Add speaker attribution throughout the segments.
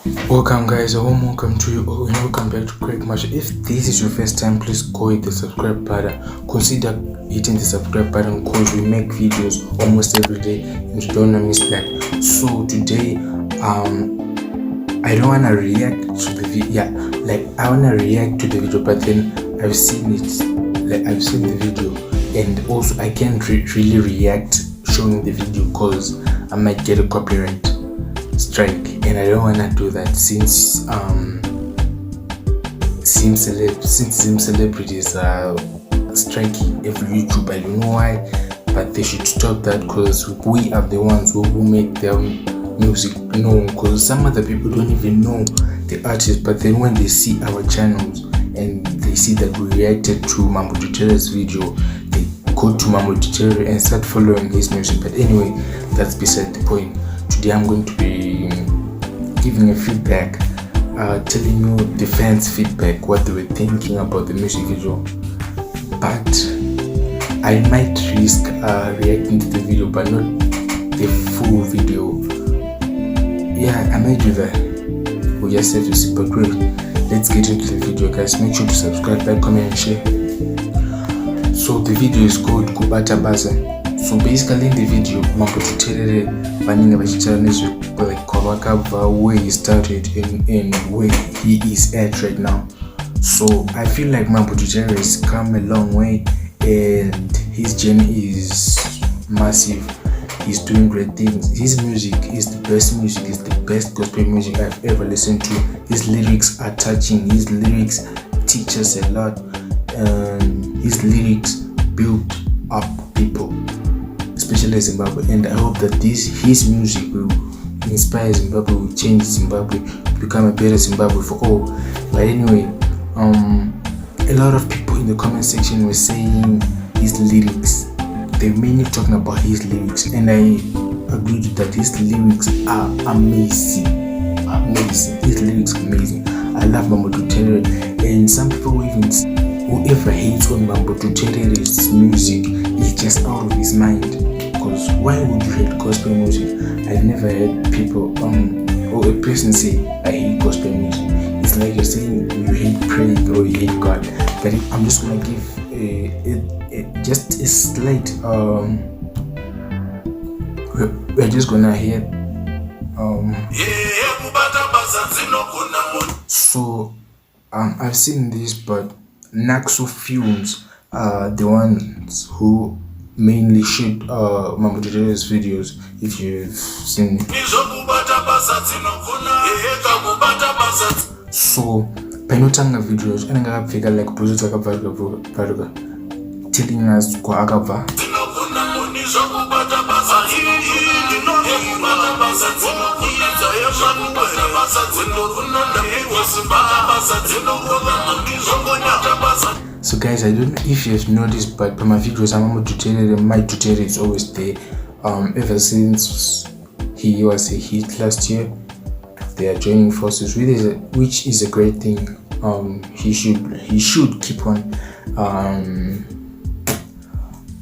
Speaker 1: Welcome guys, a warm welcome to you all and welcome back to Craig Marshall. If this is your first time, please go hit the subscribe button. Consider hitting the subscribe button because we make videos almost every day and you don't want to miss that. So today, I don't want to react to the video. I want to react to the video, but then I've seen it, I've seen the video, and also I can't really react showing the video because I might get a copyright strike, and I don't want to do that since Zim celebrities are striking every YouTube. I don't know why, but they should stop that because we are the ones who make their music known, because some other people don't even know the artist, but then when they see our channels and they see that we reacted to Mambo Dutere's video, they go to Mambo Dutere and start following his music. But anyway, that's beside the point. Today I'm going to be giving a feedback, telling you the fans' feedback, what they were thinking about the music video. But I might risk reacting to the video, but not the full video. Yeah, I might do that. We just have to see. But wait, let's get into the video, guys. Make sure to subscribe, like, comment, and share. So the video is called Kubata Baza. So basically in the video, Mambo Dutere vanenge vachichara nezvekwavakabva, where he started and where he is at right now. So I feel like Mambo Dutere has come a long way and his journey is massive. He's doing great things. His music is the best music, is the best gospel music I've ever listened to. His lyrics are touching. His lyrics teach us a lot. His lyrics build up people, especially Zimbabwe, and I hope that his music will inspire Zimbabwe, will change Zimbabwe, become a better Zimbabwe for all. But anyway, a lot of people in the comment section were saying his lyrics. They're mainly talking about his lyrics, and I agree with that. His lyrics are amazing. His lyrics are amazing. I love Mambo Dutere, and some people even, whoever hates on Mambo Dutere's music is just out of his mind. Because why would you hate gospel music? I've never heard people or a person say I hate gospel music. It's like you're saying you hate praying or you hate God. But I'm just gonna give just a slight we're just gonna hear so I've seen this, but Naxo Films are the ones who mainly shoot Mambo Dutere's videos, if you've seen it. So painotanga videos anenge akapfeka like bhutsu dzakabvaruka telling us kwaakabva. So guys, I don't know if you've noticed, but my videos, Mambo Dutere, my Dutere is always there. Ever since he was a hit last year, they are joining forces, which is a great thing. He should keep on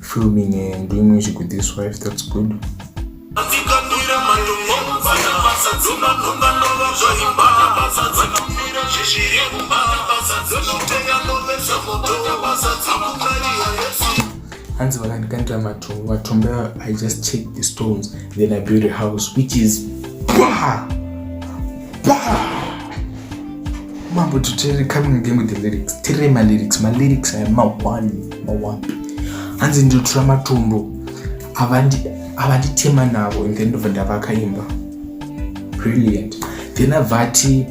Speaker 1: filming and doing music with his wife. That's good. I just check the stones, then I build a house, which is Mambo Dutere coming again with the lyrics. My lyrics are mawambi. Hanzi ndotura matombo avanditema navo, and then ndobva ndavakaimba. Brilliant. Then avati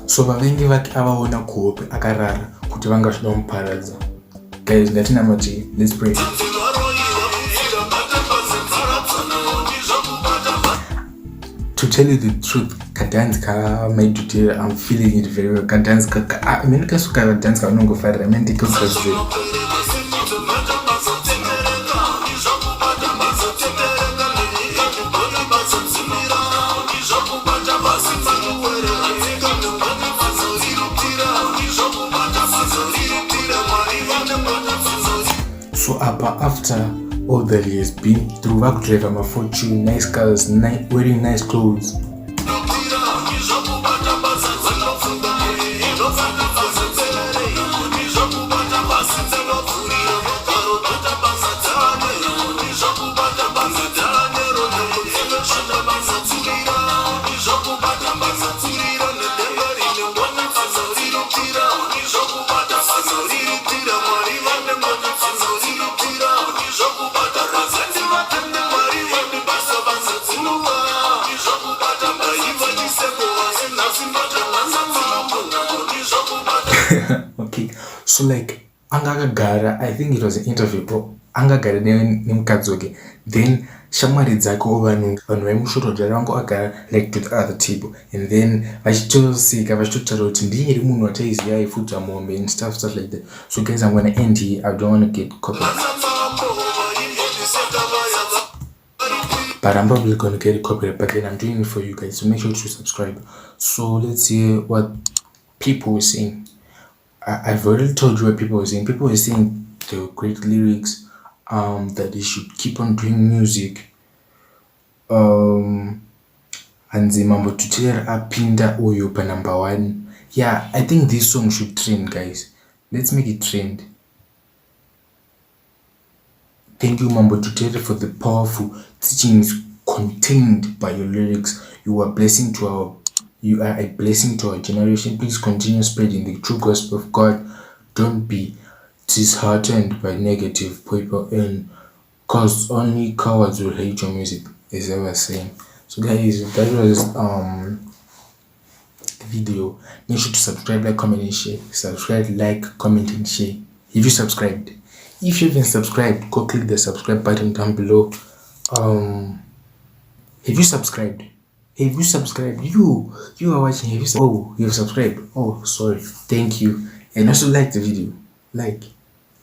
Speaker 1: so vavengi vake avaona kuhope akarara kuti vangasvida kumuparadza. Guys, ngatinamati, let's pray. To tell you the truth, kadance ka Mambo Dutere, I'm feeling it very well. Kadance ka meni kasuka kadance ka unongofarira meni ndikuzvazve. but after all that he has been through, drive my fortune, nice cars, wearing nice clothes. Okay, so like angagara, I think it was an interview, bro. Angagara nemukadzi, then shamwari dzake vanhu vaimushorodhara vangu agara like to the other table, and then vachitoseka vachitotaura kuti ndiyeri munhu wataiziva aifudza mombe and stuff like that. So guys, I'm gonna end here. I don't want to get copyright, but I'm probably gonna get a copyright, but then I'm doing it for you guys, so make sure to subscribe. So let's hear what people were saying. I've already told you what people were saying. People were saying they were great lyrics, that they should keep on doing music, and the mambo tutere apinda uyo pa number 1. Yeah, I think this song should trend, guys. Let's make it trend. Thank you, Mambo Tutere, for the powerful teachings contained by your lyrics. You are a blessing to our generation. Please continue spreading the true gospel of God. Don't be disheartened by negative people, and cause only cowards will hate your music, as I was saying. So guys, that was the video. Make sure to subscribe, like, comment, and share. Subscribe, like, comment, and share. If you subscribed. If you haven't subscribed, go click the subscribe button down below. Have you subscribed? Have you subscribed? You are watching. You've subscribed. Oh, sorry. Thank you. And also like the video. Like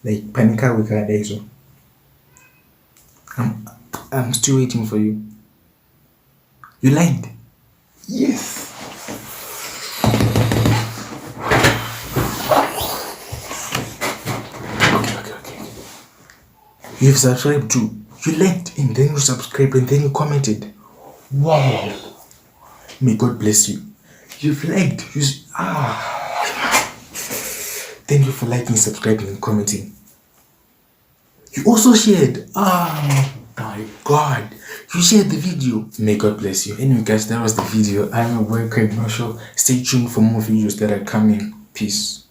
Speaker 1: Panika Wika. I'm still waiting for you. You liked? Yes. You've subscribed too. You liked and then you subscribed and then you commented. Wow. May God bless you. You've liked. Thank you for liking, subscribing, and commenting. You also shared. Oh my God. You shared the video. May God bless you. Anyway, guys, that was the video. I'm your boy Craig Marshall. Stay tuned for more videos that are coming. Peace.